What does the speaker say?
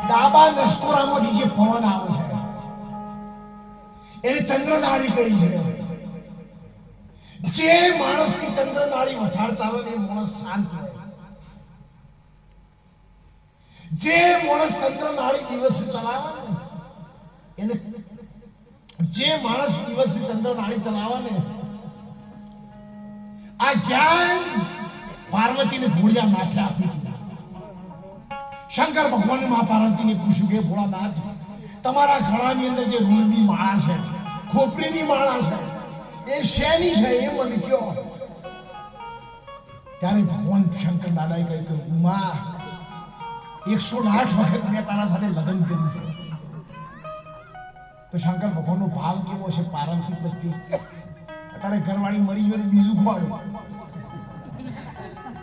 ડાબા નસકોરામાંથી જે પવન આવે છે એને ચંદ્રનાળી કહી છે. જે માણસની ચંદ્રનાળી વધારે ચાલે ને એ માણસ શાંત હોય. જે માણસ ચંદ્રનાળી દિવસ ચલાવે ને એને જે માણસ દિવસ ચંદ્રનાળી ચલાવે ને આ જ્ઞાન પાર્વતીને ભોળિયા નાથે આપી. શંકર ભગવાને મા પાર્વતીને પૂછ્યું કે ભોળાનાથ, તમારા ગળાની અંદર જે રૂણની માળા છે, ખોપરીની માળા છે, એ શેની છે એ મને કહો. ત્યારે ભગવાન શંકર દાદાએ કહ્યું કે ઉમા, 108 વખત મેં તારા સાથે લગ્ન કર્યું છે. તો શંકર ભગવાનનો ભાવ કેવો છે પાર્વતી પ્રત્યે? તારે ઘરવાળી મરી ગયો બીજું ખોડે.